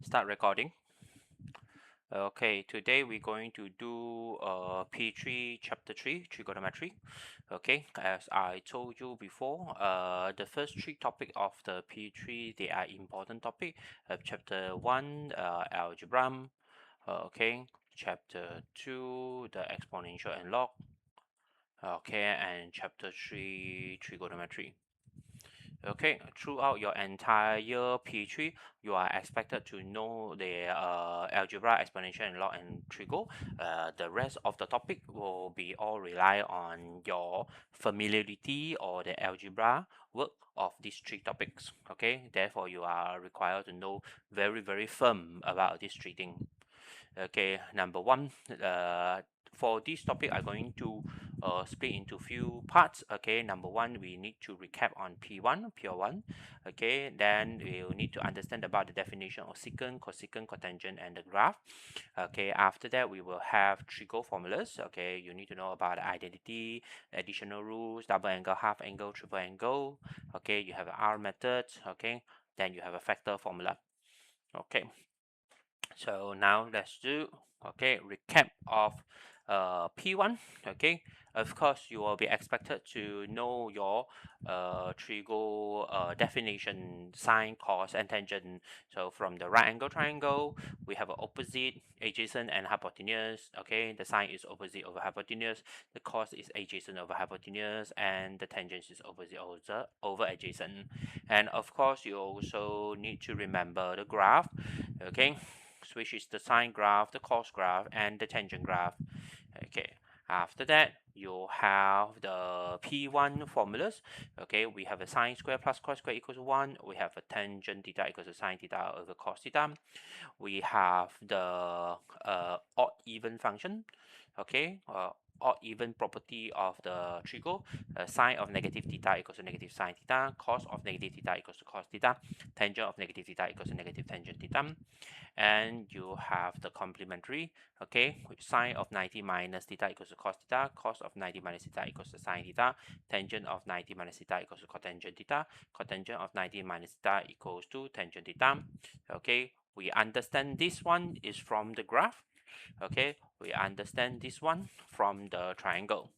Start recording. Okay, today we're going to do P3 chapter 3 trigonometry. Okay, as I told you before, the first three topics of the P3 they are important topic. Chapter 1 algebra, okay, chapter 2 the exponential and log, okay, and chapter 3 trigonometry. Okay, throughout your entire P3, you are expected to know the algebra, exponential, and log and trigo. The rest of the topic will be all rely on your familiarity or the algebra work of these three topics. Okay, therefore you are required to know very firm about these three things. Okay, number one, for this topic, I'm going to split into few parts. Okay, number one, we need to recap on P1, pure one. Okay, then we'll need to understand about the definition of secant, cosecant, cotangent, and the graph. Okay, after that, we will have trigo formulas. Okay, you need to know about the identity, additional rules, double angle, half angle, triple angle. Okay, you have an R method. Okay, then you have a factor formula. Okay, so now let's do recap of P1. Okay, of course you will be expected to know your trigo definition, sine, cos, and tangent. So from the right angle triangle, we have an opposite, adjacent, and hypotenuse. Okay, the sine is opposite over hypotenuse, the cos is adjacent over hypotenuse, and the tangent is opposite over adjacent. And of course you also need to remember the graph. Okay, which is the sine graph, the cos graph, and the tangent graph. Okay, after that, you have the P1 formulas. Okay, we have a sine square plus cos square equals 1. We have a tangent theta equals to sine theta over cos theta. We have the odd even function. Okay, odd even property of the trigo. Sine of negative theta equals to negative sine theta. Cos of negative theta equals to cos theta. Tangent of negative theta equals to negative tangent theta. And you have the complementary, okay, which sine of 90 minus theta equals to cos theta, cos of 90 minus theta equals to sine theta, tangent of 90 minus theta equals to cotangent theta, cotangent of 90 minus theta equals to tangent theta. Okay, we understand this one is from the graph. Okay, we understand this one from the triangle.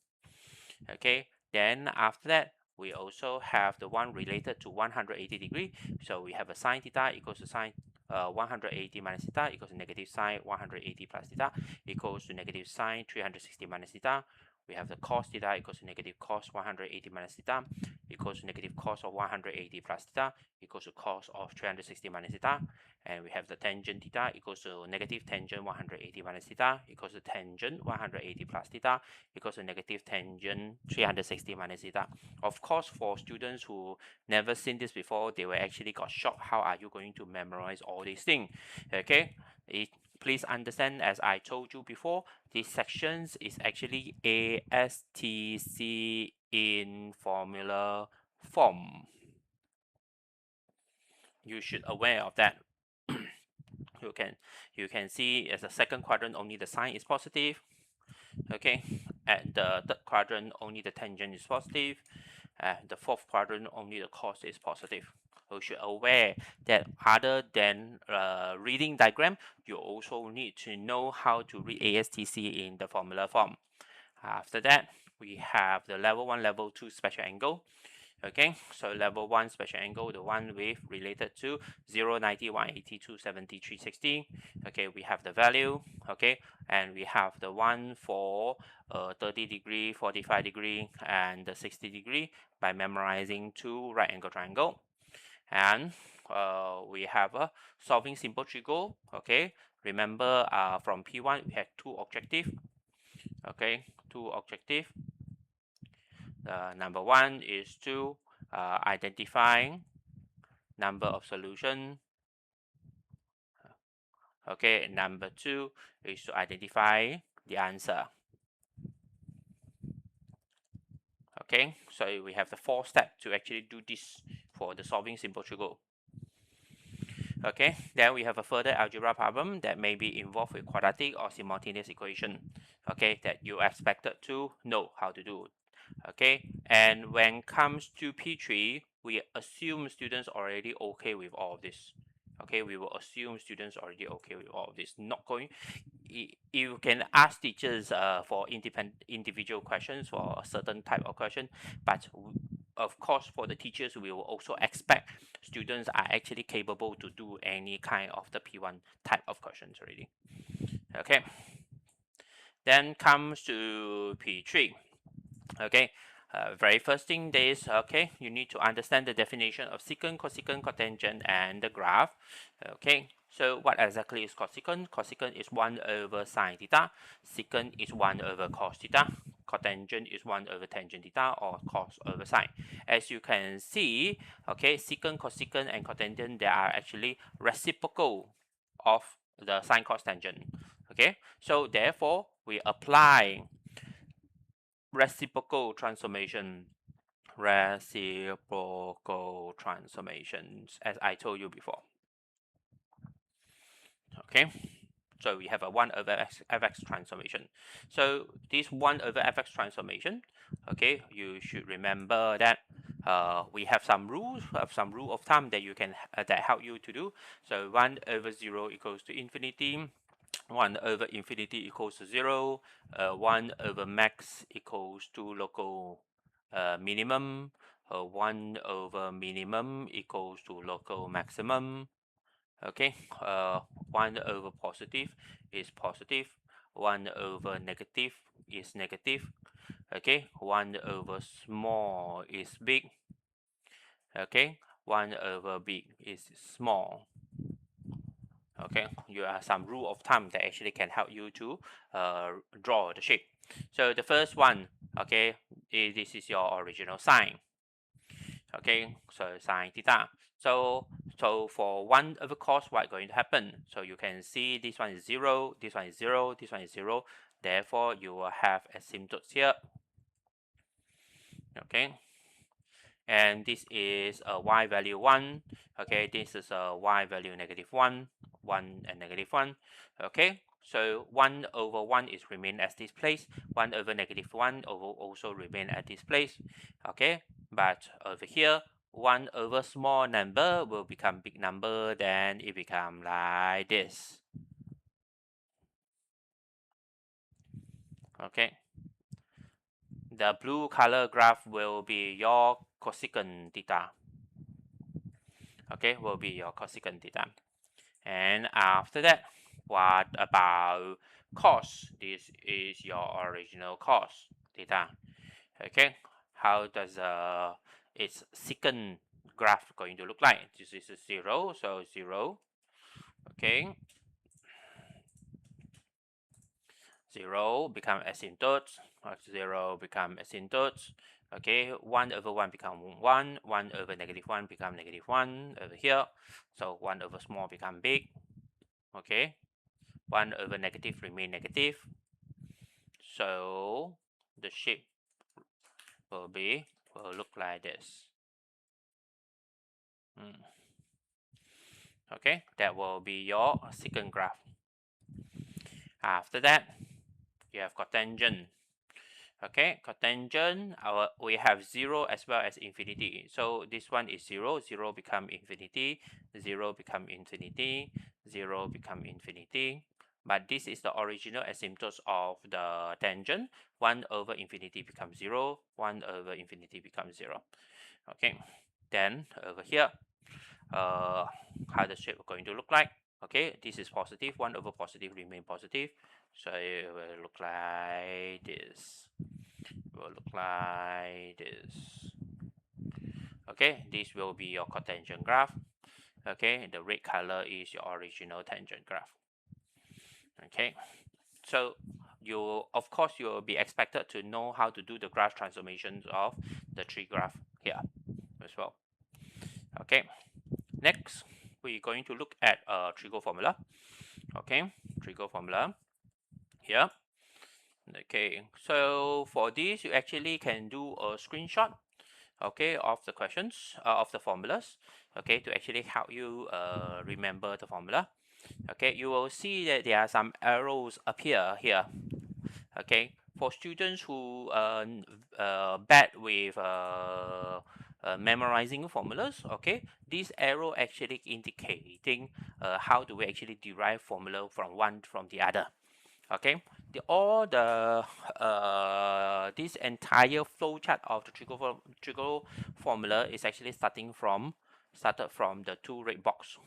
Okay, then after that, we also have the one related to 180 degree. So we have a sine theta equals to sine 180 minus theta equals to negative sine 180 plus theta equals to negative sine 360 minus theta. We have the cos theta equals to negative cos 180 minus theta equals to negative cos of 180 plus theta equals to cos of 360 minus theta. And we have the tangent theta equals to negative tangent 180 minus theta equals to tangent 180 plus theta equals to negative tangent 360 minus theta. Of course, for students who never seen this before, they will actually got shocked. How are you going to memorize all these things? Okay, please understand, as I told you before, this sections is actually ASTC in formula form. You should aware of that. You can see as the second quadrant only the sine is positive. Okay, at the third quadrant only the tangent is positive. At the fourth quadrant only the cos is positive. You should aware that other than reading diagram, you also need to know how to read ASTC in the formula form. After that, we have the level 1, level 2 special angle. Okay, so level 1 special angle, the one with related to 0, 90, 180, 270, 360. Okay, we have the value. Okay, and we have the one for 30 degree, 45 degree, and the 60 degree by memorizing two right angle triangle. And we have a solving simple trigo. Okay, remember from P1 we had two objective. Okay, two objective. Number one is to identify number of solution. Okay, number two is to identify the answer. Okay, so we have the 4 steps to actually do this for the solving simple trigo. Okay, then we have a further algebra problem that may be involved with quadratic or simultaneous equation. Okay, that you expected to know how to do. Okay, and when it comes to P3, we assume students already okay with all of this. Okay, we will assume students already okay with all of this. Not going, you can ask teachers for individual questions for a certain type of question, but of course for the teachers we will also expect students are actually capable to do any kind of the P1 type of questions already. Okay, then comes to P3. Okay, very first thing is, okay, you need to understand the definition of secant, cosecant, cotangent, and the graph. Okay, so what exactly is cosecant? Cosecant is 1 over sine theta, secant is 1 over cos theta, cotangent is 1 over tangent theta, or cos over sine. As you can see, okay, secant, cosecant, and cotangent, they are actually reciprocal of the sine, cos, tangent. Okay, so therefore we apply reciprocal transformations, as I told you before. Okay, so we have a 1 over fx transformation. So this 1 over fx transformation, okay, you should remember that we have some rules, some rule of thumb that you can that help you to do. So 1 over 0 equals to infinity, 1 over infinity equals to 0, 1 over max equals to local minimum, 1 over minimum equals to local maximum. Okay, 1 over positive is positive, 1 over negative is negative. Okay, 1 over small is big. Okay, 1 over big is small. Okay, you have some rule of thumb that actually can help you to draw the shape. So the first one, okay, this is your original sine. Okay, so sine theta. So for 1 over cos, what's going to happen? So you can see this one is 0, this one is 0, this one is 0. Therefore, you will have asymptotes here. Okay, and this is a y value 1. Okay, this is a y value negative 1, 1 and negative 1. Okay, so 1 over 1 is remain as this place, 1 over negative 1 will also remain at this place. Okay, but over here 1 over small number will become big number, then it become like this. Okay, the blue color graph will be your cosecant theta. Okay, will be your cosecant theta. And after that, what about cos? This is your original cos theta. Okay, how does its secant graph going to look like? This is a 0, so 0. Okay, 0 become asymptotes, 0 become asymptotes. Okay, 1 over 1 become 1, 1 over negative 1 become negative 1 over here. So 1 over small become big. Okay, 1 over negative remain negative. So the shape will look like this. Okay, that will be your secant graph. After that, you have cotangent. Okay, cotangent, we have 0 as well as infinity. So this one is 0, 0 become infinity, 0 become infinity, 0 become infinity. But this is the original asymptotes of the tangent. 1 over infinity becomes 0, 1 over infinity becomes 0. Okay, then over here, how the shape going to look like? Okay, this is positive, 1 over positive remain positive. So it will look like this. Will look like this. Okay, this will be your cotangent graph. Okay, the red color is your original tangent graph. Okay, so you, of course, you will be expected to know how to do the graph transformations of the tree graph here as well. Okay, next we're going to look at a trigo formula. Okay, trigo formula here. Okay, so for this you actually can do a screenshot, okay, of the questions, of the formulas, okay, to actually help you remember the formula. Okay, you will see that there are some arrows appear here. Okay, for students who bad with memorizing formulas, okay, this arrow actually indicating how do we actually derive formula from one from the other. Okay, this entire flowchart of the trigo formula is actually started from the two red box.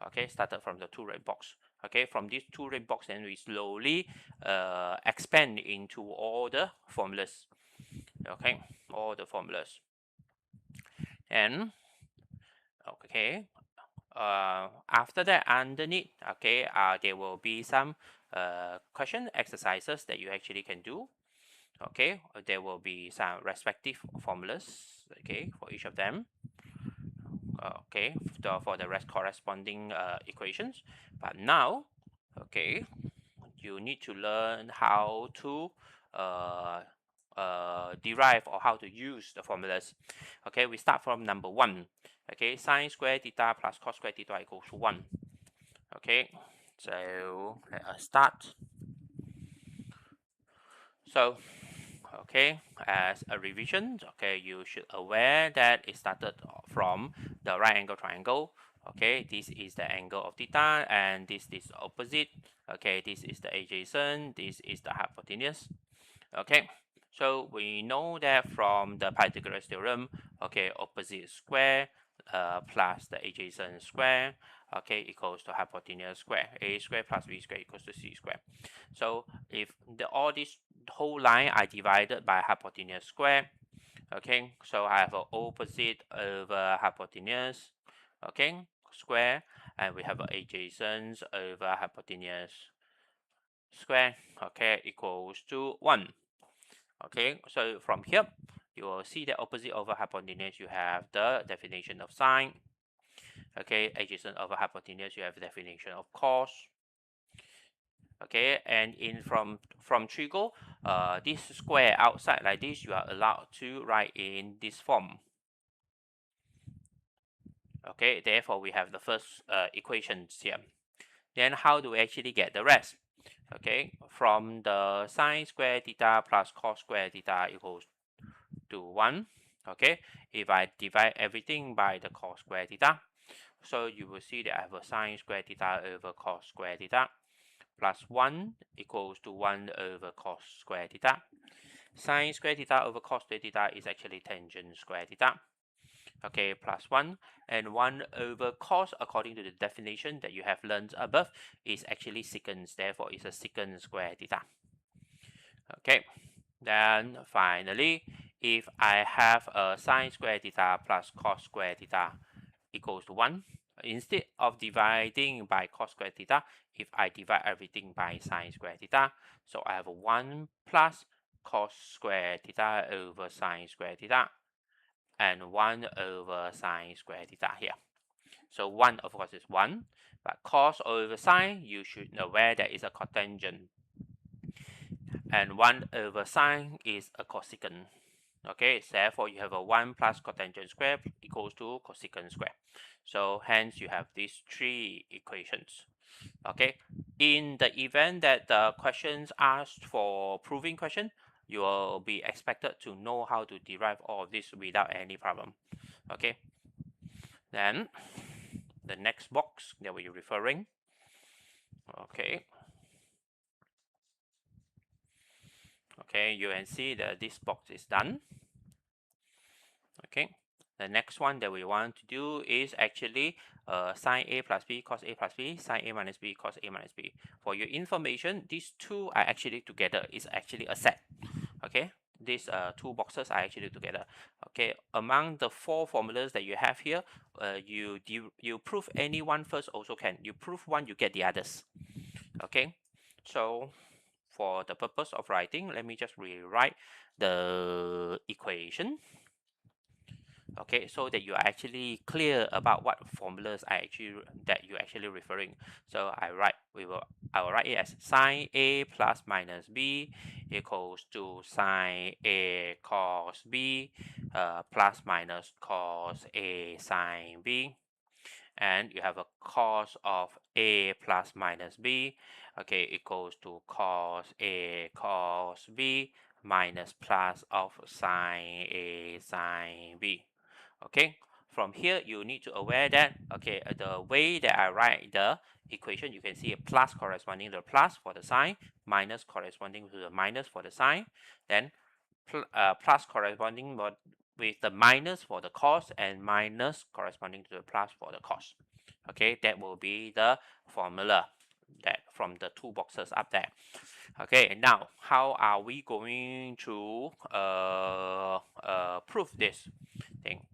Okay, started from the two red box. Okay, from these two red box, then we slowly expand into all the formulas. Okay, all the formulas. And okay, after that, underneath, okay, there will be some question exercises that you actually can do. Okay, there will be some respective formulas, okay, for each of them. Okay, for the corresponding equations. But now, okay, you need to learn how to derive or how to use the formulas. Okay, we start from number 1. Okay, sine square theta plus cos square theta equals to 1. Okay, so let us start. So, okay, as a revision, okay, you should aware that it started from the right angle triangle. Okay, this is the angle of theta and this is opposite. Okay, this is the adjacent, this is the hypotenuse. Okay, so we know that from the Pythagoras theorem, okay, opposite square plus the adjacent square, okay, equals to hypotenuse square. A square plus b square equals to c square. So if all this whole line are divided by hypotenuse square, okay, so I have an opposite over hypotenuse, okay, square, and we have an adjacent over hypotenuse square, okay, equals to 1. Okay, so from here, you will see that opposite over hypotenuse, you have the definition of sine. Okay, adjacent over hypotenuse, you have the definition of cos. Okay, and in from trigo, this square outside like this, you are allowed to write in this form. Okay, therefore we have the first equations here. Then how do we actually get the rest? Okay, from the sine square theta plus cos square theta equals to 1. Okay, if I divide everything by the cos square theta, so you will see that I have a sine square theta over cos square theta plus 1 equals to 1 over cos square theta. Sine square theta over cos square theta is actually tangent square theta. Okay, plus 1, and 1 over cos, according to the definition that you have learned above, is actually secant, therefore it's a secant square theta. Okay, then finally, if I have a sine square theta plus cos square theta equals to 1, instead of dividing by cos square theta, if I divide everything by sine square theta, so I have 1 plus cos square theta over sine square theta, and 1 over sine square theta here. So 1, of course, is 1, but cos over sine, you should know where there is a cotangent, and 1 over sine is a cosecant. Okay, therefore you have a 1 plus cotangent square equals to cosecant square. So hence you have these 3 equations. Okay, in the event that the questions asked for proving question, you will be expected to know how to derive all of this without any problem. Okay, then the next box that we're referring. Okay, you can see that this box is done. Okay, the next one that we want to do is actually sine A plus B cos A plus B, sine A minus B cos A minus B. For your information, these two are actually together. It's actually a set. Okay, these two boxes are actually together. Okay, among the 4 formulas that you have here, you prove any one first also can. You prove one, you get the others. Okay, so for the purpose of writing, let me just rewrite the equation. Okay, so that you are actually clear about what formulas are actually that you're actually referring. So I will write it as sine A plus minus B equals to sine A cos B plus minus cos A sine B, and you have a cos of A plus minus B, okay, equals to cos A cos B minus plus of sine A sine B. Okay, from here you need to aware that, okay, the way that I write the equation, you can see a plus corresponding to the plus for the sine, minus corresponding to the minus for the sine, then plus corresponding with the minus for the cos, and minus corresponding to the plus for the cos. Okay, that will be the formula that from the two boxes up there. Okay, now how are we going to prove this thing?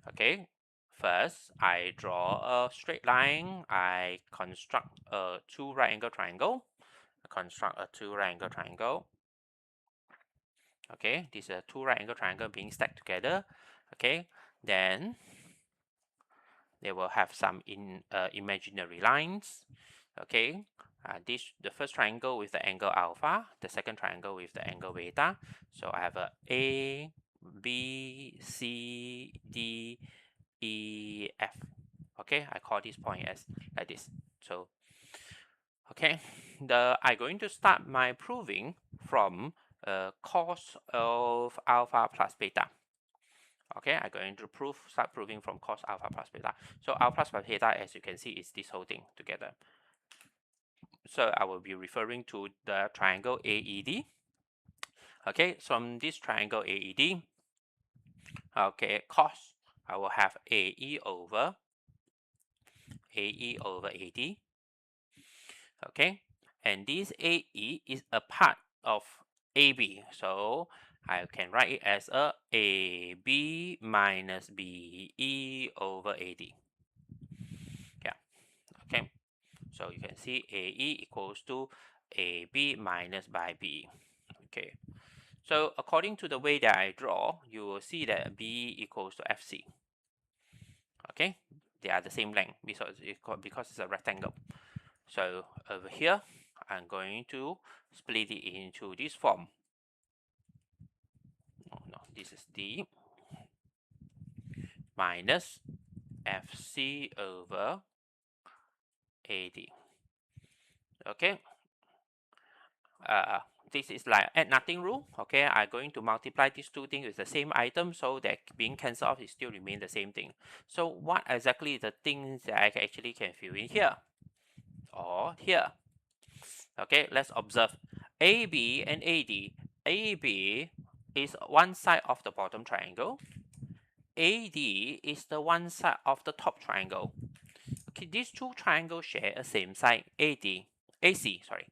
Okay, first I draw a straight line. I construct a two right angle triangle. Okay, this is a two right angle triangle being stacked together. Okay, then they will have some imaginary lines. Okay, the first triangle with the angle alpha, the second triangle with the angle beta. So I have a B, C, D, E, F. Okay, I call this point as like this. So, okay, I'm going to start my proving from cos of alpha plus beta. Okay, I'm going to start proving from cos alpha plus beta. So alpha plus beta, as you can see, is this whole thing together. So I will be referring to the triangle AED. Okay, from this triangle AED, okay, cos, I will have AE over AD. Okay, and this AE is a part of AB, so I can write it as a AB minus BE over AD. Yeah, okay, so you can see AE equals to AB minus by BE. Okay, so according to the way that I draw, you will see that BE equals to FC. Okay, they are the same length because it's a rectangle. So over here, I'm going to split it into this form. No, this is D minus FC over AD. Okay. This is like add nothing rule. Okay, I'm going to multiply these two things with the same item, so that being cancelled off, it still remain the same thing. So what exactly the things that I actually can fill in here or here? Okay, let's observe AB and AD. AB is one side of the bottom triangle. AD is the one side of the top triangle. Okay, these two triangles share a same side, AC, sorry.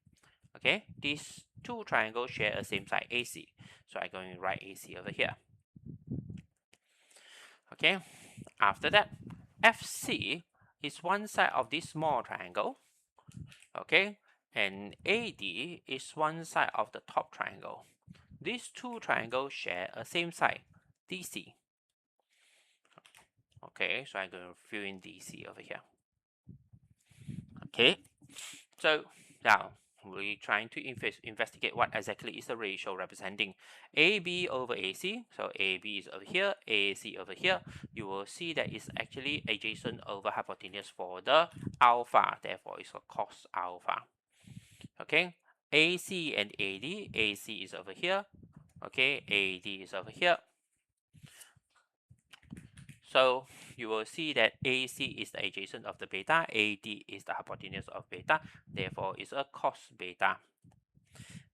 Okay, these two triangles share a same side, AC. So I'm going to write AC over here. Okay, after that, FC is one side of this small triangle. Okay, and AD is one side of the top triangle. These two triangles share a same side, DC. Okay, so I'm going to fill in DC over here. Okay, so now we're trying to investigate what exactly is the ratio representing AB over AC. So AB is over here, AC over here. You will see that it's actually adjacent over hypotenuse for the alpha, therefore it's a cos alpha. Okay, AC and AD, AC is over here, okay, AD is over here. So you will see that AC is the adjacent of the beta, AD is the hypotenuse of beta, therefore it's a cos beta,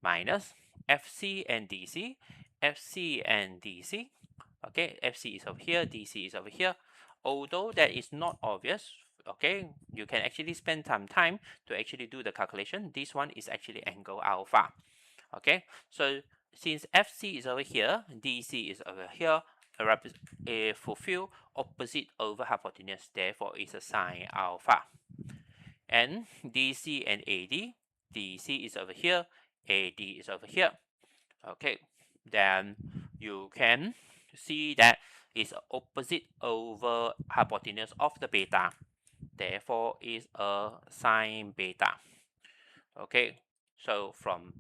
minus FC and DC, FC and DC, okay, FC is over here, DC is over here. Although that is not obvious, okay, you can actually spend some time to actually do the calculation. This one is actually angle alpha. Okay, so since FC is over here, DC is over here, fulfill opposite over hypotenuse, therefore it's a sine alpha. And DC and AD, DC is over here, AD is over here. Okay, then you can see that it's opposite over hypotenuse of the beta, therefore is a sine beta. Okay, so from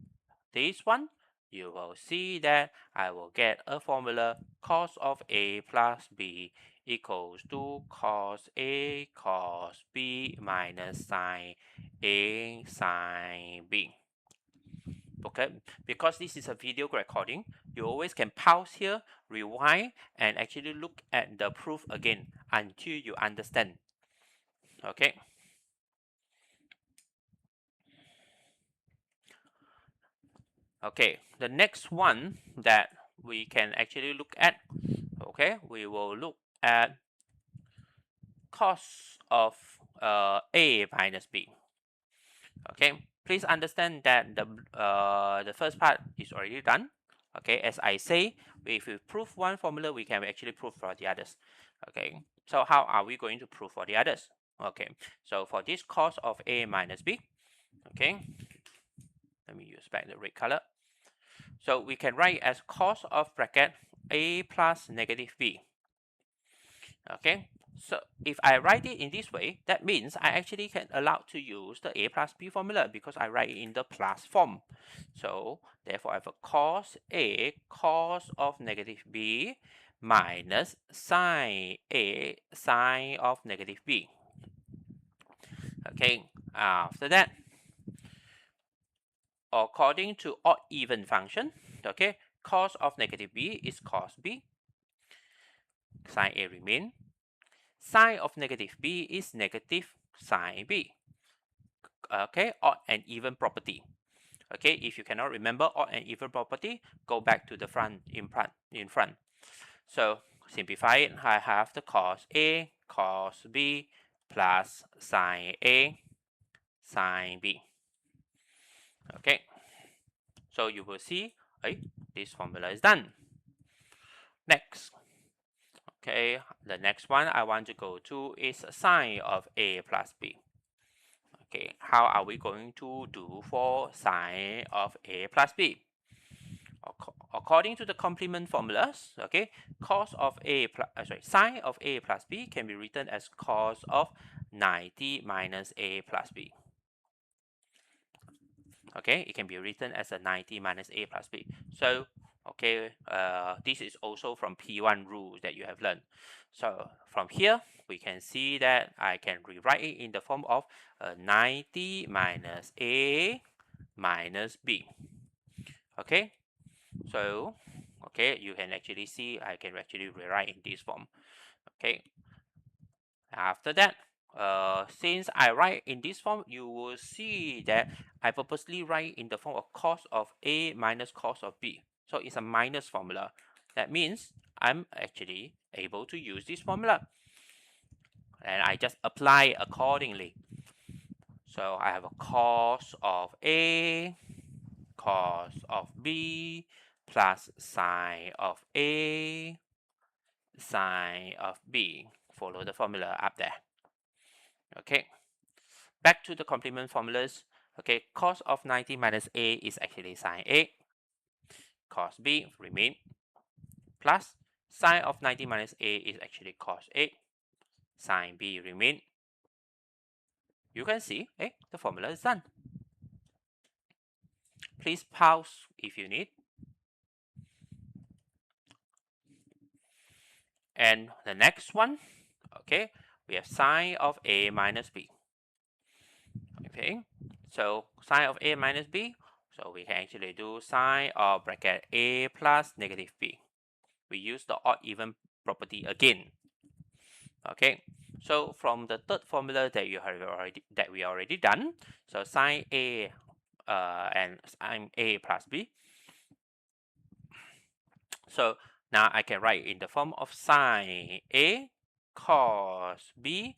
this one, you will see that I will get a formula cos of A plus B equals to cos A cos B minus sine A sine B. Okay, because this is a video recording, you always can pause here, rewind, and actually look at the proof again until you understand. Okay. Okay, the next one that we can actually look at, okay, we will look at cos of A minus B. Okay, please understand that the first part is already done. Okay, as I say, if we prove one formula, we can actually prove for the others. Okay, so how are we going to prove for the others? Okay, so for this cos of A minus B, okay, let me use back the red color. So we can write as cos of bracket A plus negative B. Okay, so if I write it in this way, that means I actually can allow to use the A plus B formula because I write it in the plus form. So therefore I have a cos A cos of negative B minus sine A sine of negative B. Okay, after that, according to odd even function, okay, cos of negative B is cos B, sine A remain. Sine of negative B is negative sine B. Okay, odd and even property. Okay, if you cannot remember odd and even property, go back to the front in front. So simplify it. I have the cos A cos B plus sine A sine B. Okay, so you will see, this formula is done. Next, okay, the next one I want to go to is sine of A plus B. Okay, how are we going to do for sine of A plus B? According to the complement formulas, okay, cos of A plus, sine of A plus B can be written as cos of 90 minus A plus B. Okay, it can be written as a 90 minus A plus B. So, okay, this is also from P1 rules that you have learned. So from here, we can see that I can rewrite it in the form of 90 minus A minus B. Okay, so okay, you can actually see I can actually rewrite in this form. Okay, after that, since I write in this form, you will see that I purposely write in the form of cos of A minus cos of B. So it's a minus formula. That means I'm actually able to use this formula. And I just apply accordingly. So I have a cos of A, cos of B, plus sine of A, sine of B. Follow the formula up there. Okay. Back to the complement formulas. Okay, cos of 90 minus A is actually sine A. Cos B remain. Plus sine of 90 minus A is actually cos A. Sine B remain. You can see, the formula is done. Please pause if you need. And the next one, okay, we have sine of A minus B. Okay, so sine of A minus B, so we can actually do sine of bracket A plus negative B. We use the odd even property again. Okay, so from the third formula that we already done, so sine A and sine A plus B. So now I can write in the form of sine A cos B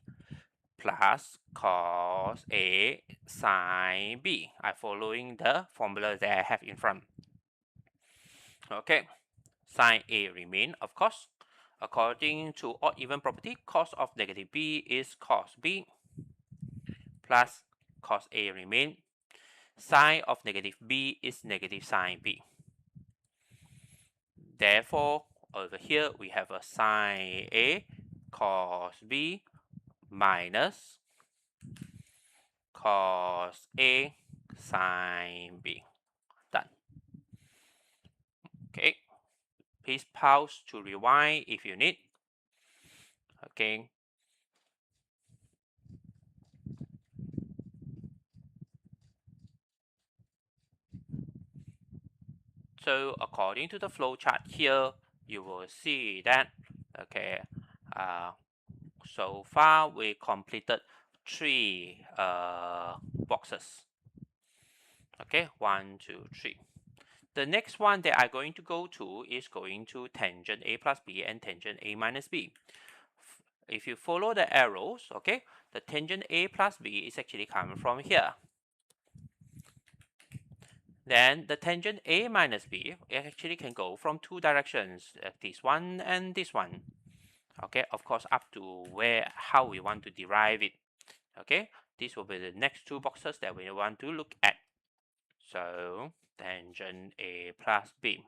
plus cos A sine B. I'm following the formula that I have in front. Okay, sine A remain, of course. According to odd even property, cos of negative B is cos B plus cos A remain. Sine of negative B is negative sine B. Therefore, over here we have a sine A cos B minus cos A sine B. Done. Okay. Please pause to rewind if you need. Okay. So according to the flow chart here, you will see that, okay, so far we completed 3 boxes. Okay, 1, 2, 3. The next one that I'm going to go to is going to tangent A plus B and tangent A minus B. If you follow the arrows, okay, the tangent A plus B is actually coming from here. Then the tangent A minus B, it actually can go from 2 directions, this one and this one. Okay, of course, up to how we want to derive it. Okay, these will be the next 2 boxes that we want to look at. So tangent A plus B.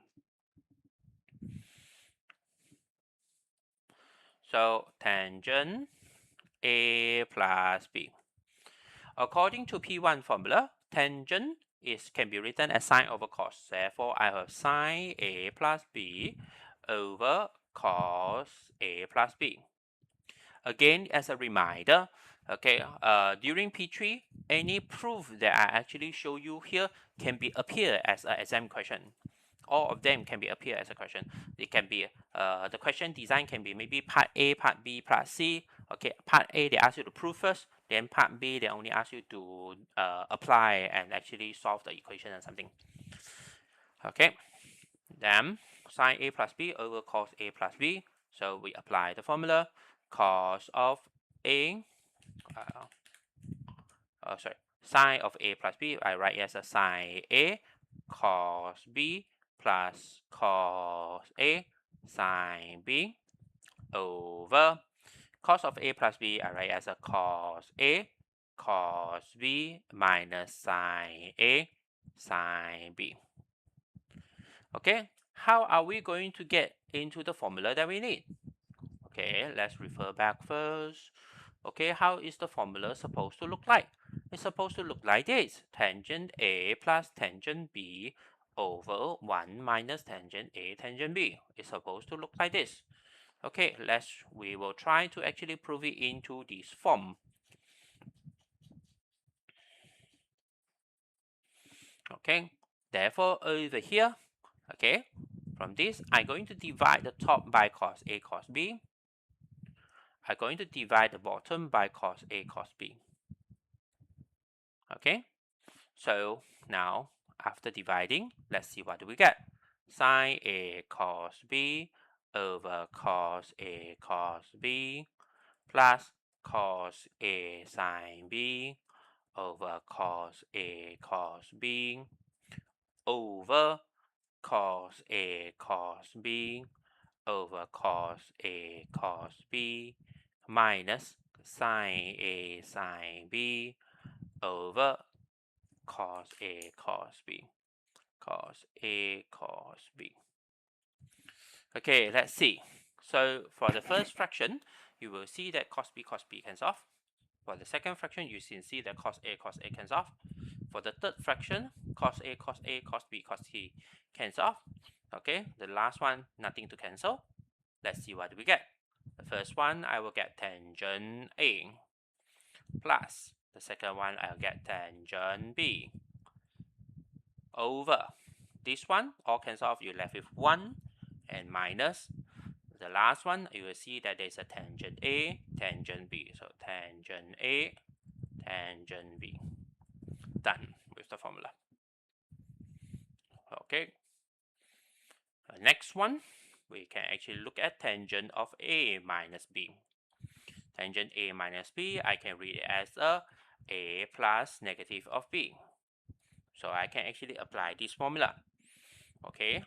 So tangent A plus B. According to P1 formula, tangent can be written as sine over cos. Therefore, I have sine A plus B over cos A plus B. Again, as a reminder, okay, during P3, any proof that I actually show you here can be appear as an exam question. All of them can be appear as a question. It can be the question design can be maybe part A, part B, part C. Okay, part A they ask you to prove first, then part B they only ask you to apply and actually solve the equation or something. Okay, then sine A plus B over cos A plus B. So we apply the formula cos of A. Sine of A plus B, I write as a sine A cos B plus cos A sine B over cos of A plus B, I write as a cos A cos B minus sine A sine B. Okay, how are we going to get into the formula that we need? Okay, let's refer back first. Okay, how is the formula supposed to look like? It's supposed to look like this. Tangent A plus tangent B over 1 minus tangent A tangent B. It's supposed to look like this. Okay, we will try to actually prove it into this form. Okay, therefore over here, okay, from this, I'm going to divide the top by cos A cos B. I'm going to divide the bottom by cos A cos B. Okay, so now after dividing, let's see what do we get. Sine A cos B over cos A cos B plus cos A sine B over cos A cos B over cos A cos B over cos A cos B minus sine A sine B over cos A cos B. Cos A cos B. Okay, let's see. So for the first fraction, you will see that cos B cancels off. For the second fraction, you can see that cos A cancels off. For the third fraction, cos A cos B cos T cancels off. Okay, the last one, nothing to cancel. Let's see what we get. The first one, I will get tangent A plus the second one, I'll get tangent B over this one, all cancel off, you're left with 1 and minus the last one. You will see that there's a tangent A, tangent B. So tangent A, tangent B. Done with the formula. Okay. The next one, we can actually look at tangent of A minus B. Tangent A minus B, I can read it as A plus negative of B. So I can actually apply this formula. Okay,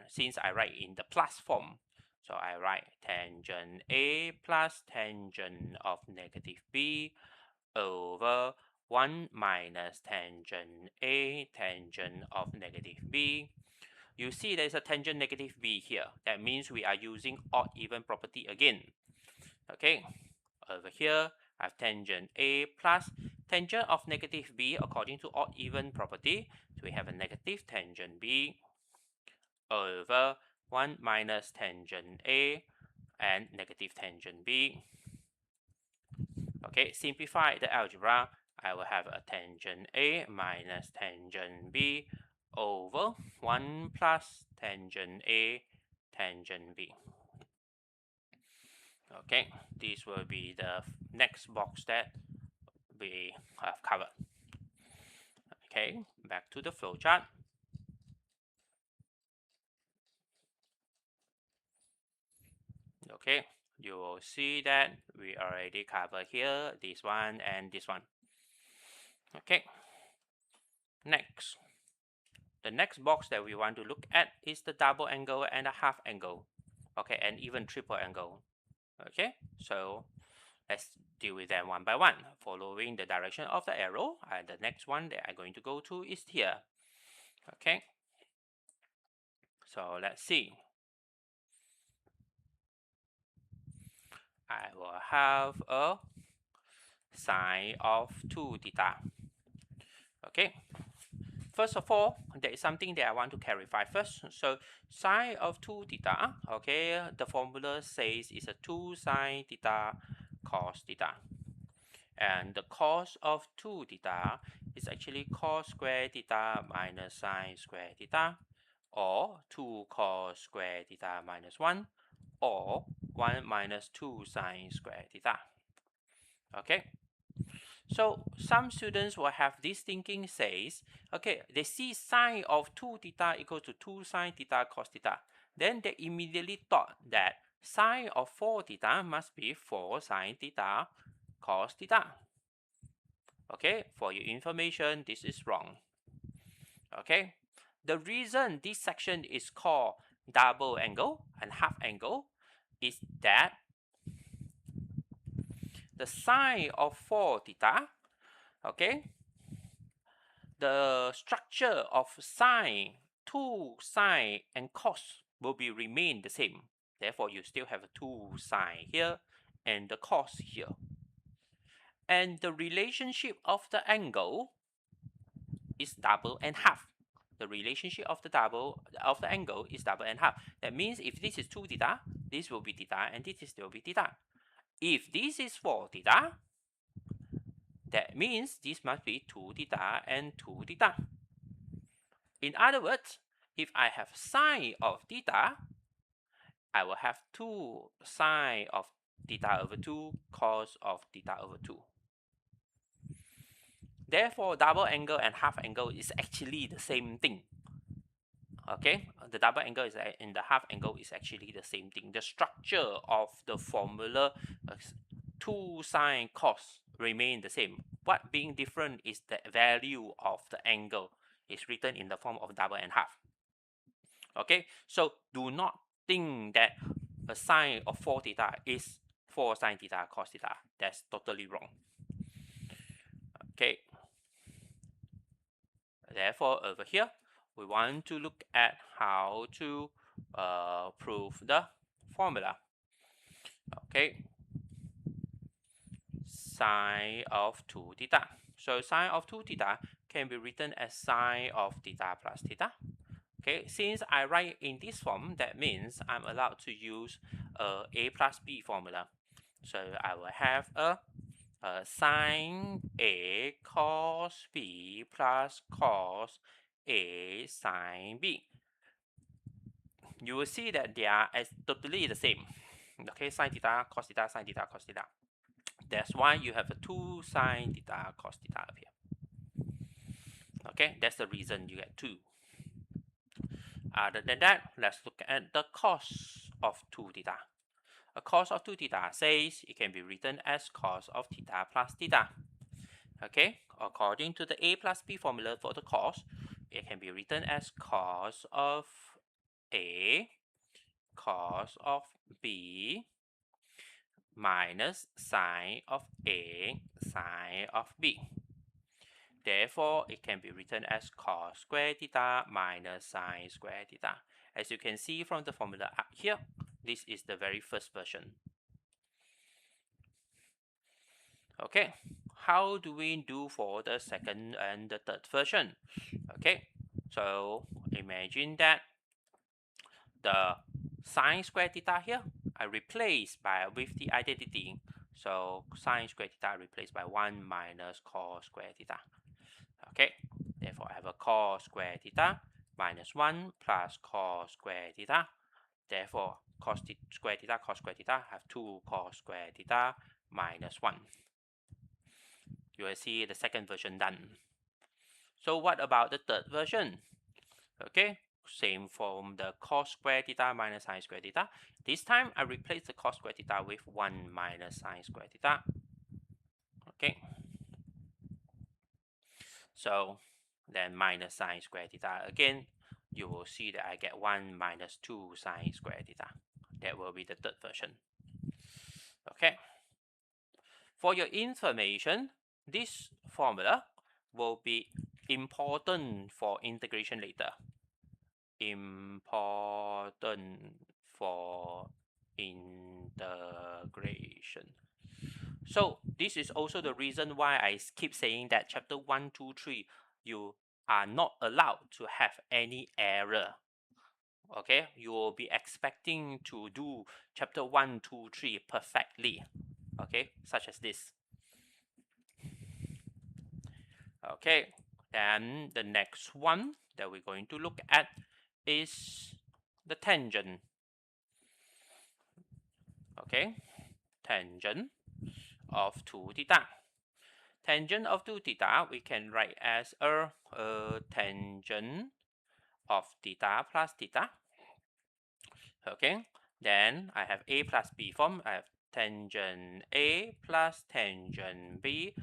since I write in the plus form, so I write tangent A plus tangent of negative B over 1 minus tangent A tangent of negative B. You see there's a tangent negative B here. That means we are using odd even property again. Okay, over here I have tangent A plus tangent of negative B according to odd even property. So we have a negative tangent B over 1 minus tangent A and negative tangent B. Okay, simplify the algebra. I will have a tangent A minus tangent B over 1 plus tangent A tangent B. Okay, this will be the next box that we have covered. Okay, back to the flowchart. Okay, you will see that we already covered here this one and this one. Okay, next. The next box that we want to look at is the double angle and a half angle. Okay, and even triple angle. Okay, so let's deal with them one by one, following the direction of the arrow. And the next one that I'm going to go to is here. Okay, so let's see. I will have a sine of 2 theta. Okay, first of all, there is something that I want to clarify first. So sine of 2 theta, okay, the formula says it's a 2 sine theta cos theta. And the cos of 2 theta is actually cos square theta minus sine square theta, or 2 cos square theta minus 1, or 1 minus 2 sine square theta. Okay, so some students will have this thinking says, okay, they see sine of 2 theta equals to 2 sine theta cos theta. Then they immediately thought that sine of 4 theta must be 4 sine theta cos theta. Okay, for your information, this is wrong. Okay, the reason this section is called double angle and half angle is that the sine of 4 theta, okay, the structure of sine, 2 sine and cos will be remain the same. Therefore, you still have a 2 sine here and the cos here. And the relationship of the angle is double and half. The relationship of the angle is double and half. That means if this is 2 theta, this will be theta, and this will be theta. If this is 4 theta, that means this must be 2 theta and 2 theta. In other words, if I have sine of theta, I will have 2 sine of theta over 2 cos of theta over 2. Therefore, double angle and half angle is actually the same thing. Okay, the double angle is and the half angle is actually the same thing. The structure of the formula 2 sine cos remain the same. What being different is the value of the angle is written in the form of double and half. Okay, so do not think that a sine of 4 theta is 4 sine theta cos theta. That's totally wrong. Okay, therefore over here we want to look at how to prove the formula. Okay, sine of 2 theta. So sine of 2 theta can be written as sine of theta plus theta. Okay, since I write in this form, that means I'm allowed to use a plus b formula. So I will have a sine a cos b plus cos a sine b. You will see that they are totally the same. Okay, sine theta, cos theta, sine theta, cos theta. That's why you have a 2 sine theta cos theta up here. Okay, that's the reason you get 2. Other than that, let's look at the cos of 2 theta. A cos of 2 theta says it can be written as cos of theta plus theta. Okay, according to the a plus b formula for the cos, it can be written as cos of a cos of b minus sine of a sine of b. Therefore, it can be written as cos square theta minus sine square theta. As you can see from the formula up here, this is the very first version. Okay, how do we do for the second and the third version? Okay, so imagine that the sine square theta here, I replace with the identity. So sine square theta replaced by 1 minus cos square theta. Okay, therefore Therefore, I have a cos square theta minus 1 plus cos square theta. Therefore, cos square theta, cos square theta, have 2 cos square theta minus 1. You will see the second version done. So what about the third version? Okay, same from the cos square theta minus sine square theta. This time, I replace the cos square theta with 1 minus sine square theta. Okay, so then minus sine square theta again, you will see that I get 1 minus 2 sine square theta. That will be the third version. Okay, for your information, this formula will be important for integration later. Important for integration. So this is also the reason why I keep saying that chapter 1, 2, 3, you are not allowed to have any error. Okay, you will be expecting to do chapter 1, 2, 3 perfectly. Okay, such as this. Okay, then the next one that we're going to look at is the tangent. Okay, tangent of 2 theta. Tangent of 2 theta we can write as a tangent of theta plus theta. Okay, then I have a plus b form. I have tangent a plus tangent b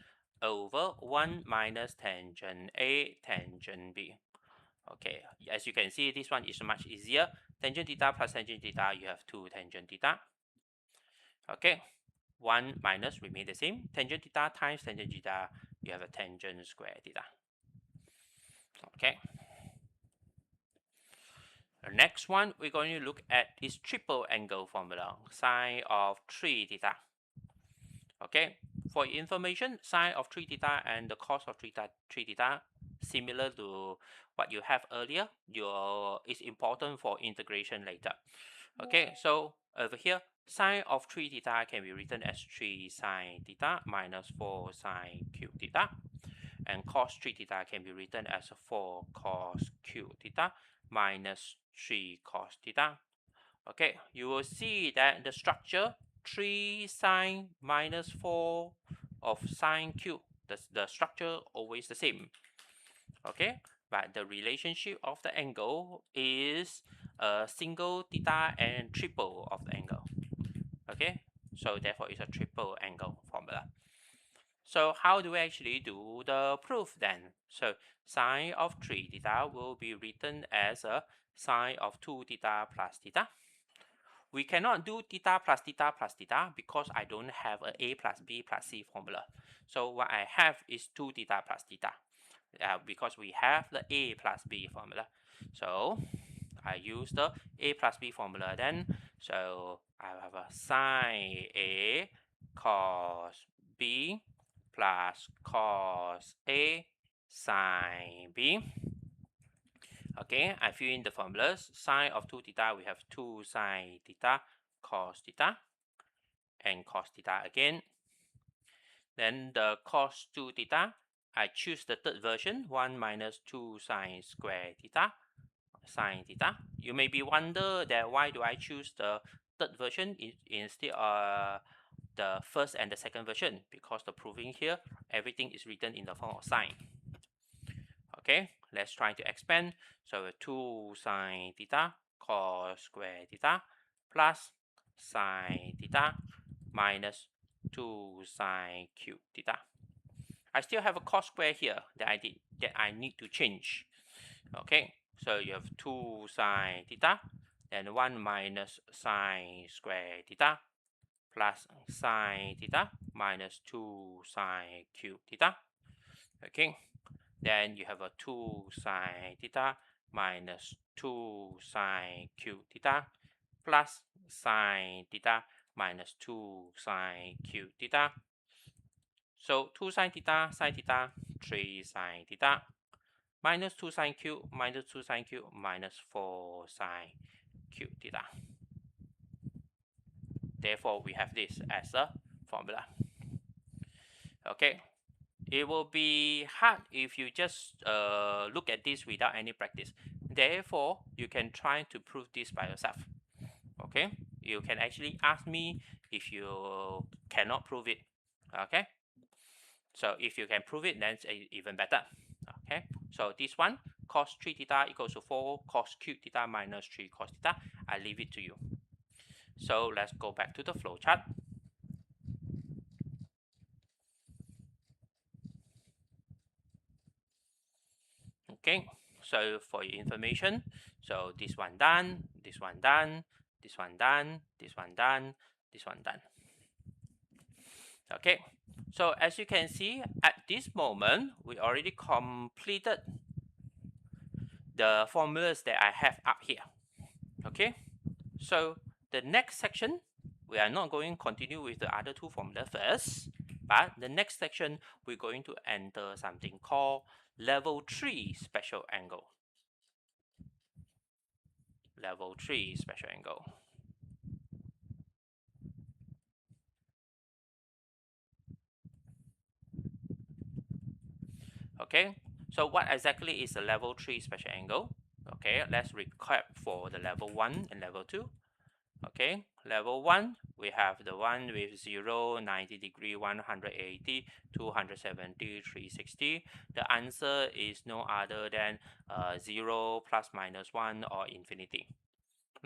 over 1 minus tangent a tangent b. Okay, as you can see, this one is much easier. Tangent theta plus tangent theta, you have 2 tangent theta. Okay, 1 minus remain the same. Tangent theta times tangent theta, you have a tangent square theta. Okay. The next one we're going to look at is triple angle formula, sine of 3 theta. Okay, for your information, sine of 3 theta and the cos of 3 theta, similar to what you have earlier. It's important for integration later. Okay, so over here, sine of 3 theta can be written as 3 sine theta minus 4 sine cube theta. And cos 3 theta can be written as 4 cos cube theta minus 3 cos theta. Okay, you will see that the structure 3 sine minus 4 of sine cube, the structure always the same. Okay, but the relationship of the angle is a single theta and triple of the angle. Okay, so therefore it's a triple angle formula. So how do we actually do the proof then? So sine of 3 theta will be written as a sine of 2 theta plus theta. We cannot do theta plus theta because I don't have a plus b plus c formula. So what I have is 2 theta plus theta because we have the a plus b formula. So I use the a plus b formula then. So I have a sine a cos b plus cos a sine b. Okay, I fill in the formulas. Sine of 2 theta, we have 2 sine theta cos theta and cos theta again. Then the cos 2 theta, I choose the third version, 1 minus 2 sine square theta sine theta. You may be wonder that why do I choose the third version instead of the first and the second version, because the proving here, everything is written in the form of sine. Okay, let's try to expand. So 2 sine theta cos square theta plus sine theta minus 2 sine cube theta. I still have a cos square here that I need to change. Okay, so you have 2 sine theta, then 1 minus sine square theta plus sine theta minus 2 sine cube theta. Okay, then you have a 2 sine theta minus 2 sine cube theta plus sine theta minus 2 sine cube theta. So 2 sine theta, 3 sine theta, minus 2 sine cube, minus 2 sine cube, minus 4 sine cube theta. Therefore, we have this as a formula. Okay, it will be hard if you just look at this without any practice. Therefore, you can try to prove this by yourself. Okay, you can actually ask me if you cannot prove it. Okay, so if you can prove it, then it's even better. Okay, so this one, cos 3 theta equals to 4 cos cube theta minus 3 cos theta. I leave it to you. So let's go back to the flowchart. Okay, so for your information, so this one done, this one done, this one done, this one done, this one done. Okay, so as you can see, at this moment, we already completed the formulas that I have up here. Okay, so the next section, we are not going to continue with the other two formulas first, but the next section, we're going to enter something called level 3 special angle. Level 3 special angle. Okay, so what exactly is a level 3 special angle? Okay, let's recap for the level 1 and level 2. Okay, level 1, we have the one with 0, 90 degree, 180, 270, 360. The answer is no other than 0, plus minus 1, or infinity.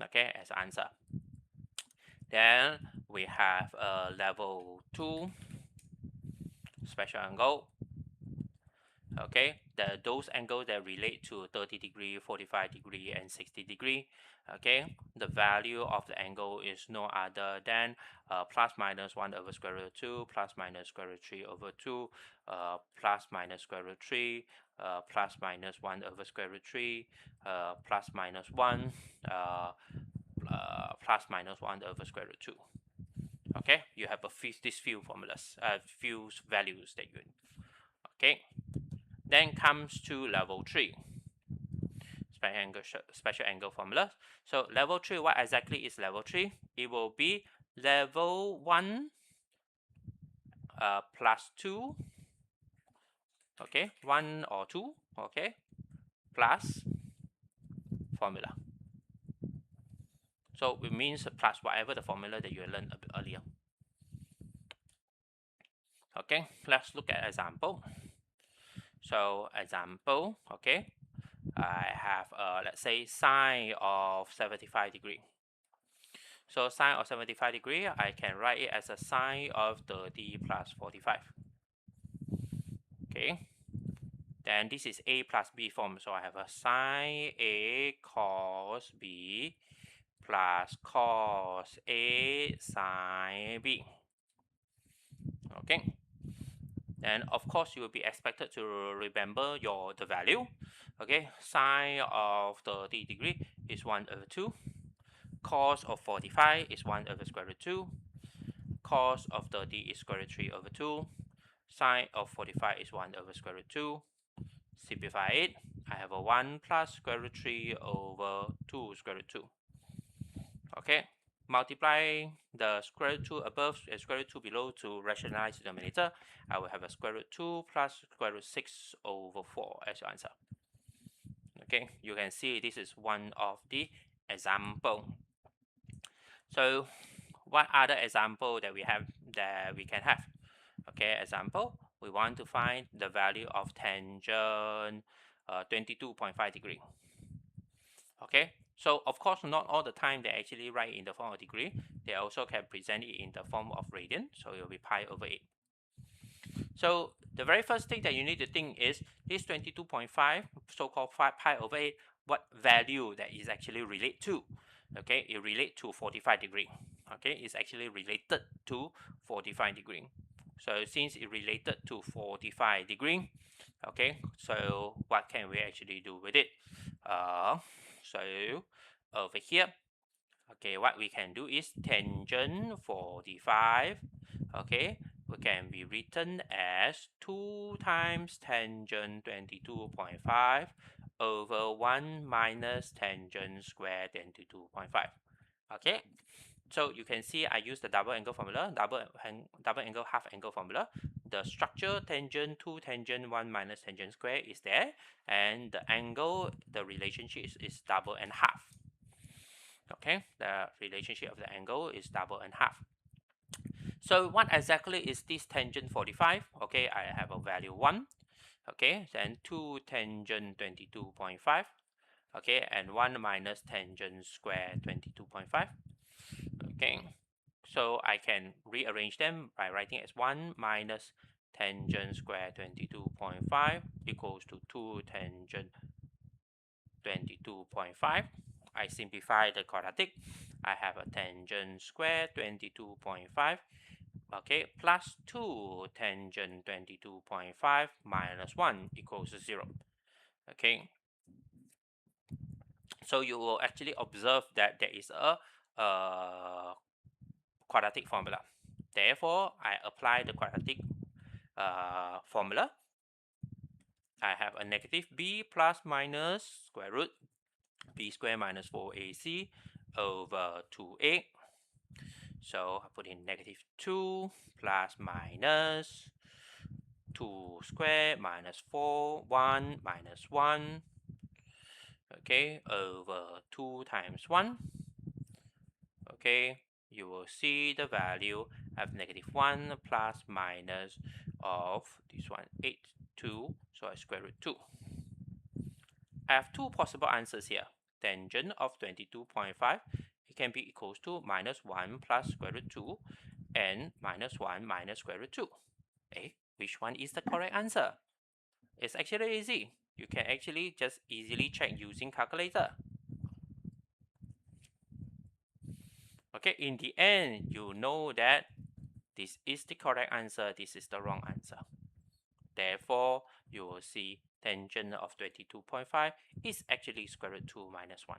Okay, as answer. Then we have level 2 special angle. Okay, those angles that relate to 30 degree, 45 degree, and 60 degree. Okay, the value of the angle is no other than plus minus 1 over square root 2, plus minus square root 3 over 2, plus minus square root 3, plus minus 1 over square root 3, plus minus 1, plus minus 1 over square root 2. Okay, you have these few formulas, few values that you. Okay. Then comes to level 3, special angle formula. So level 3, what exactly is level 3? It will be level 1 plus 2, okay, 1 or 2, okay, plus formula. So it means plus whatever the formula that you learned a bit earlier. Okay, let's look at example. So example, okay, I have let's say sine of 75 degree. So sine of 75 degree, I can write it as a sine of 30 plus 45. Okay. Then this is A plus B form. So I have a sine A cos B plus cos A sine B. Okay. Then of course you will be expected to remember the value. Okay. Sine of 30 degree is 1 over 2. Cos of 45 is 1 over square root 2. Cos of 30 is square root 3 over 2. Sine of 45 is 1 over square root 2. Simplify it. I have a 1 plus square root 3 over 2 square root 2. Okay. Multiply the square root 2 above and square root 2 below to rationalize the denominator. I will have a square root 2 plus square root 6 over 4 as your answer. Okay, you can see this is one of the example. So what other example that we can have? Okay, example, we want to find the value of tangent 22.5 degree. Okay, so of course not all the time they actually write in the form of degree. They also can present it in the form of radian, so it will be pi over 8. So the very first thing that you need to think is this 22.5, so-called pi over 8, what value that is actually related to. Okay, it relates to 45 degree. Okay, it's actually related to 45 degree. So since it related to 45 degree, okay, so what can we actually do with it? So over here, okay, what we can do is tangent 45, okay, we can be written as 2 times tangent 22.5 over 1 minus tangent square 22.5. Okay, so you can see I use the double angle formula, double angle half angle formula. the structure tangent 2 tangent 1 minus tangent square is there, and the angle, the relationship is double and half. Okay, the relationship of the angle is double and half. So what exactly is this tangent 45? Okay, I have a value 1. Okay, then 2 tangent 22.5. Okay, and 1 minus tangent square 22.5. Okay, so I can rearrange them by writing as 1 minus tangent square 22.5 equals to 2 tangent 22.5. I simplify the quadratic. I have a tangent square 22.5, okay, plus 2 tangent 22.5 minus 1 equals 0. Okay, so you will actually observe that there is a quadratic formula. Therefore, I apply the quadratic formula. I have a negative b plus minus square root b squared minus 4ac over 2a. So I put in negative 2 plus minus 2 squared minus 4, 1 minus 1, okay, over 2 times 1. Okay, you will see the value of negative 1 plus minus of this one, 8, 2, so I square root 2. I have two possible answers here. Tangent of 22.5, it can be equals to minus 1 plus square root 2 and minus 1 minus square root 2. Which one is the correct answer? It's actually easy. You can actually just easily check using calculator. Okay, in the end, you know that this is the correct answer, this is the wrong answer. Therefore, you will see tangent of 22.5 is actually square root 2 minus 1.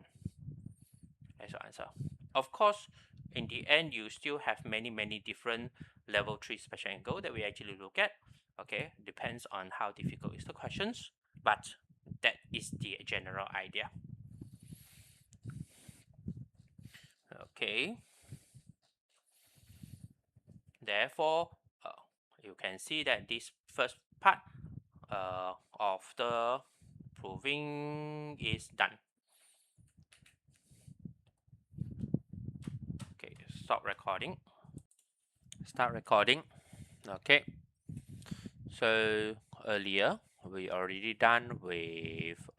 That's your answer. Of course, in the end, you still have many different level 3 special angle that we actually look at. Okay, depends on how difficult is the questions, but that is the general idea. Okay. Therefore, you can see that this first part of the proving is done. Okay, stop recording. Start recording. Okay. So earlier we already done with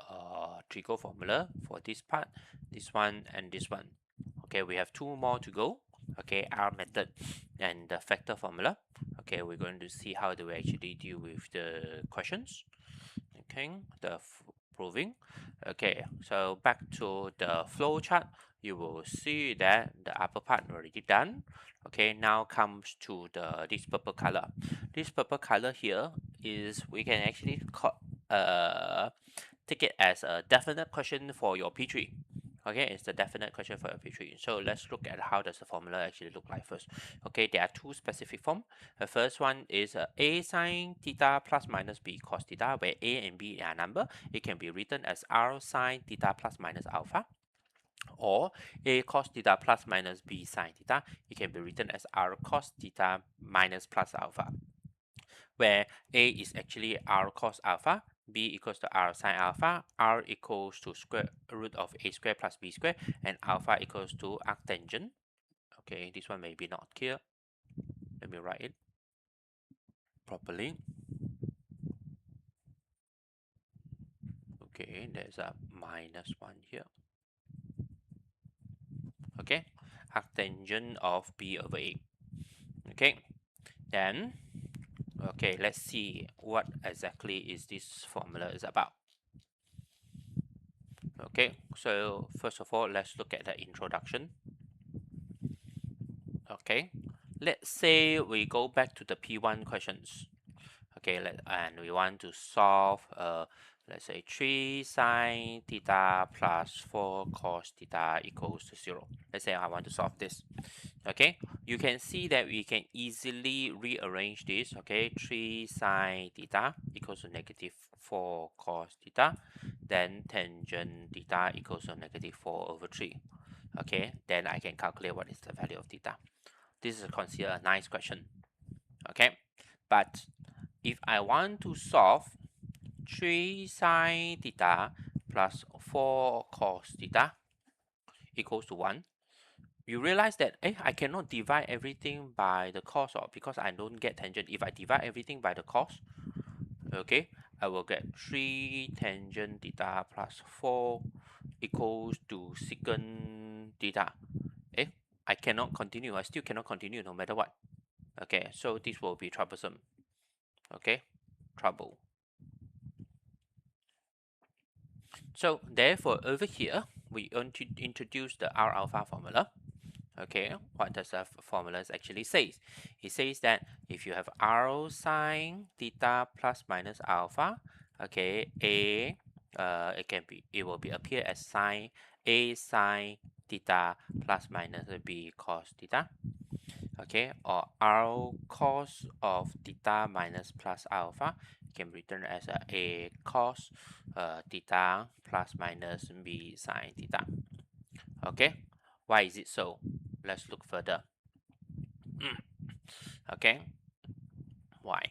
trigo formula for this part, this one and this one. Okay, we have two more to go. Okay, R method and the factor formula. Okay, we're going to see how do we actually deal with the questions. Okay, the proving. Okay, so back to the flow chart, you will see that the upper part already done. Okay, now comes to the this purple color. This purple color here is we can actually take it as a definite question for your P3. Okay, it's the definite question for your P3. So let's look at how does the formula actually look like first. Okay, there are two specific forms. The first one is a sine theta plus minus b cos theta, where a and b are number. It can be written as r sine theta plus minus alpha, or a cos theta plus minus b sine theta. It can be written as r cos theta minus plus alpha, where a is actually r cos alpha, b equals to r sine alpha, r equals to square root of a square plus b square, and alpha equals to arctangent. Okay, this one may be not clear. Let me write it properly. Okay, there's a minus 1 here. Okay, arctangent of b over a. Okay, then, okay, let's see what exactly is this formula is about. Okay, so first of all, let's look at the introduction. Okay, let's say we go back to the P1 questions. Okay, and we want to solve let's say 3 sine theta plus 4 cos theta equals to 0. Let's say I want to solve this. Okay, you can see that we can easily rearrange this. Okay, 3 sine theta equals to negative 4 cos theta, then tangent theta equals to negative 4 over 3. Okay, then I can calculate what is the value of theta. This is considered a nice question. Okay, but if I want to solve 3 sine theta plus 4 cos theta equals to 1, you realize that I cannot divide everything by the cos, or because I don't get tangent. If I divide everything by the cos, okay, I will get 3 tangent theta plus 4 equals to secant theta. I cannot continue. I still cannot continue no matter what. Okay, so this will be troublesome. Okay, trouble. So therefore, over here, we introduce the R alpha formula. Okay, what does the formula actually say? It says that if you have R sine theta plus minus alpha, okay, it will be appear as sine A sine theta plus minus B cos theta. Okay, or R cos of theta minus plus alpha can be written as A cos theta plus minus B sine theta. Okay, why is it so? Let's look further. Okay, why?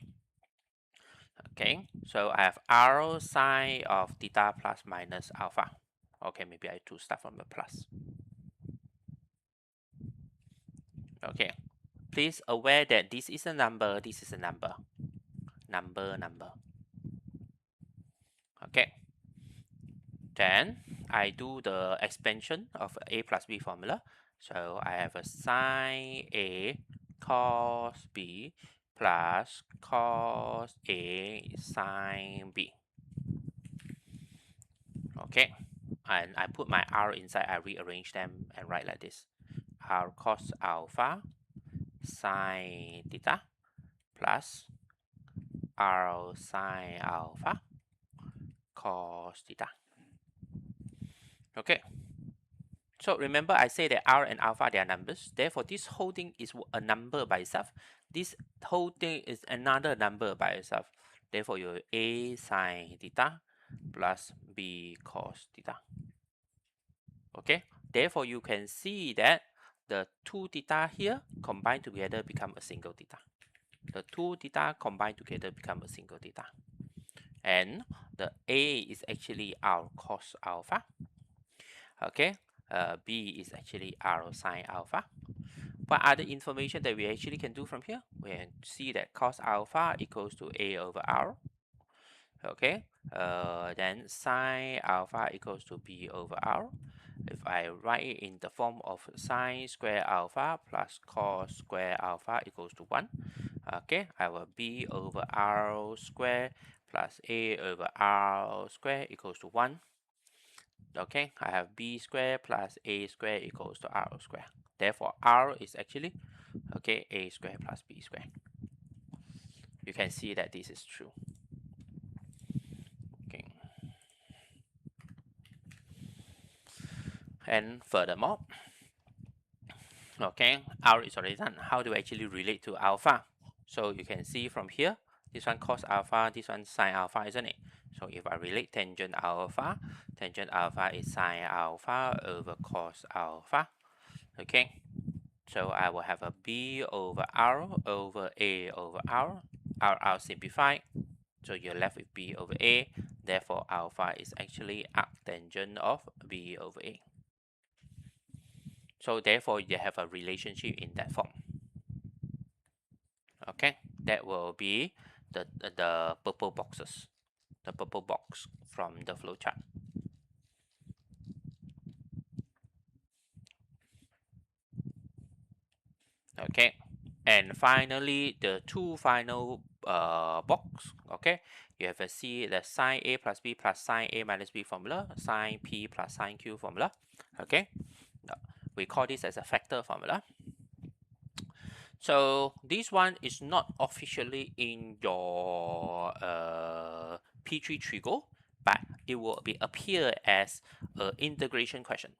Okay, so I have R sine of theta plus minus alpha. Okay, maybe I have to start from the plus. Okay, please aware that this is a number, this is a number. Number. Okay, then I do the expansion of A plus B formula. So I have a sine A cos B plus cos A sine B. Okay, and I put my R inside, I rearrange them and write like this. R cos alpha sine theta plus R sine alpha cos theta. Okay, so remember I say that R and alpha, they are numbers. Therefore, this whole thing is a number by itself. This whole thing is another number by itself. Therefore, you have A sine theta plus B cos theta. Okay, therefore you can see that the two theta here combined together become a single theta. The two theta combined together become a single theta. And the A is actually R cos alpha. Okay, B is actually R sine alpha. What other information that we actually can do from here? We can see that cos alpha equals to A over R. Okay, then sine alpha equals to B over R. If I write it in the form of sine square alpha plus cos square alpha equals to 1, okay, I will B over R square plus A over R square equals to 1. Okay, I have B square plus A square equals to R square. Therefore, R is actually, okay, A square plus B square. You can see that this is true. Okay. And furthermore, okay, R is already done. How do I actually relate to alpha? So you can see from here, this one cos alpha, this one sine alpha, isn't it? So if I relate tangent alpha is sine alpha over cos alpha. Okay, so I will have a B over R over A over R. R simplified, so you're left with B over A. Therefore, alpha is actually arctangent of B over A. So therefore, you have a relationship in that form. Okay, that will be the purple boxes, the purple box from the flowchart. Okay, and finally the two final box. Okay, you have a C, the sine A plus B plus sine A minus B formula, sine P plus sine Q formula. Okay, we call this as a factor formula. So this one is not officially in your P3 Trigo, but it will be appear as an integration question.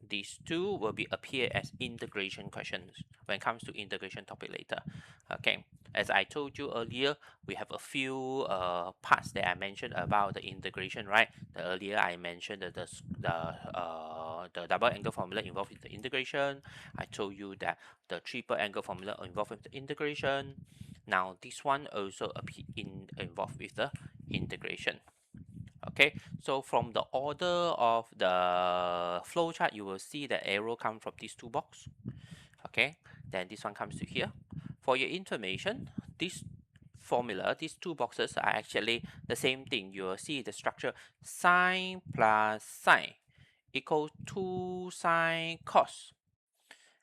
These two will be appear as integration questions when it comes to integration topic later. Okay, as I told you earlier, we have a few parts that I mentioned about the integration, right? Earlier I mentioned that the double angle formula involved with the integration. I told you that the triple angle formula involved with the integration. Now this one also involved with the integration. Okay, so from the order of the flowchart, you will see the arrow come from these two boxes. Okay, then this one comes to here. For your information, this formula, these two boxes are actually the same thing. You will see the structure sine plus sine equals 2 sine cos.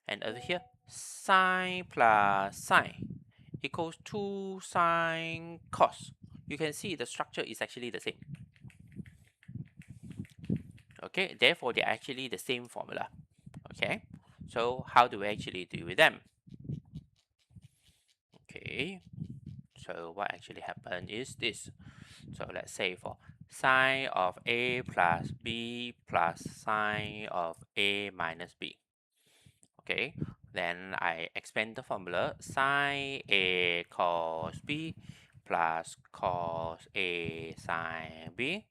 And over here, sine plus sine equals 2 sine cos. You can see the structure is actually the same. Okay, therefore they're actually the same formula. Okay, so how do we actually deal with them? Okay, so what actually happened is this. So let's say for sine of a plus b plus sine of a minus b. Okay, then I expand the formula sine a cos b plus cos a sine b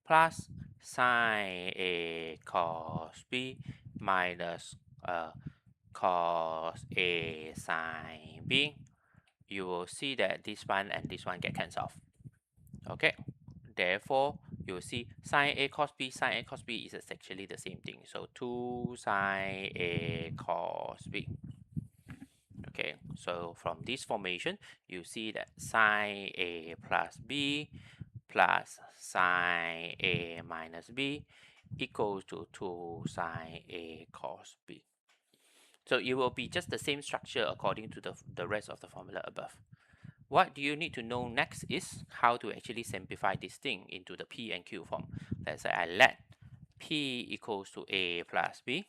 plus sine a cos b minus cos a sine b. You will see that this one and this one get cancelled off. Okay, therefore you will see sine a cos b is actually the same thing. So 2 sine a cos b. Okay, so from this formation, you see that sine a plus b plus sine a minus b equals to 2 sine a cos b. So it will be just the same structure according to the rest of the formula above. What do you need to know next is how to actually simplify this thing into the P and Q form. Let's say I let P equals to A plus B,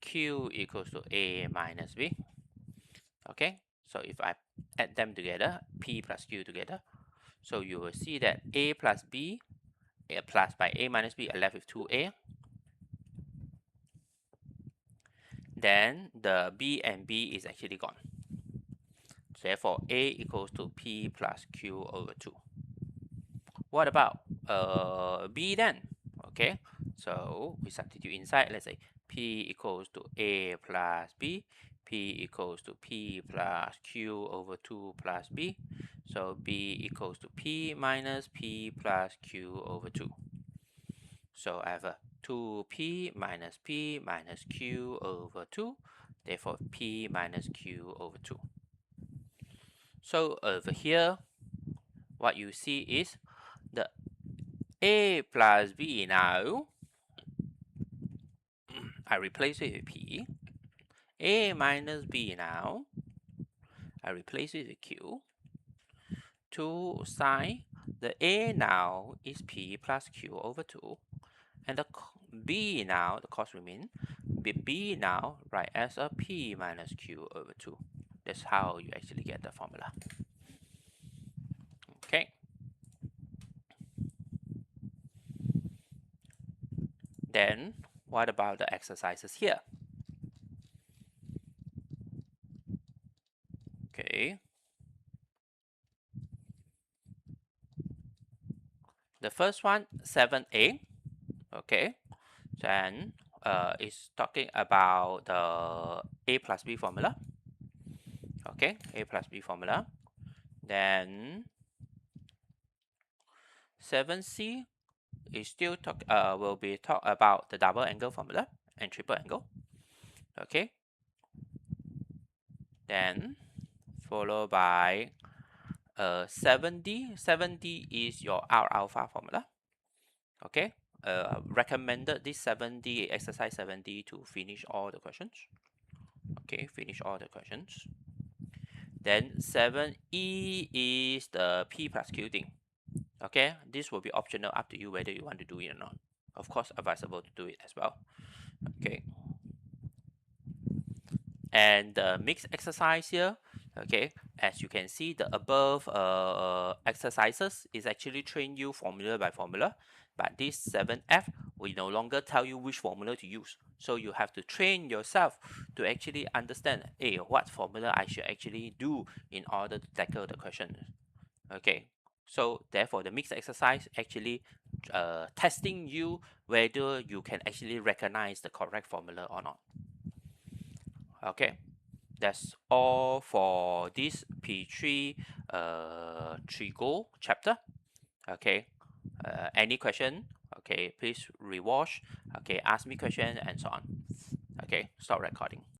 Q equals to A minus B. Okay, so if I add them together, P plus Q together, so you will see that A plus B, A plus by A minus B are left with 2A. Then the B and B is actually gone. Therefore, A equals to P plus Q over 2. What about B then? Okay, so we substitute inside. Let's say P equals to A plus B, P equals to P plus Q over 2 plus B. So B equals to P minus P plus Q over 2. So I have a 2P minus P minus Q over 2. Therefore, P minus Q over 2. So over here, what you see is the A plus B now, I replace it with P. A minus B now, I replace it with Q. 2 sine, the A now is P plus Q over 2. And the B now, the cos remain, B now write as a P minus Q over 2. That's how you actually get the formula. Okay. Then, what about the exercises here? Okay. The first one, 7a. Okay. Then is talking about the A plus B formula. Okay, A plus B formula. Then 7c is still will be talk about the double angle formula and triple angle. Okay. Then followed by 7d. 7d is your R alpha formula. Okay. Recommended this 7d exercise 7d to finish all the questions. Okay, finish all the questions. Then 7e is the P plus Q thing. Okay, this will be optional, up to you whether you want to do it or not. Of course, advisable to do it as well. Okay. And the mixed exercise here, okay, as you can see, the above exercises is actually train you formula by formula, but this 7F will no longer tell you which formula to use. So you have to train yourself to actually understand, hey, what formula I should actually do in order to tackle the question. Okay, so therefore the mixed exercise actually testing you whether you can actually recognize the correct formula or not. Okay, that's all for this P3 Trigo chapter. Okay, any question? Okay, please rewatch. Okay, ask me question and so on. Okay, stop recording.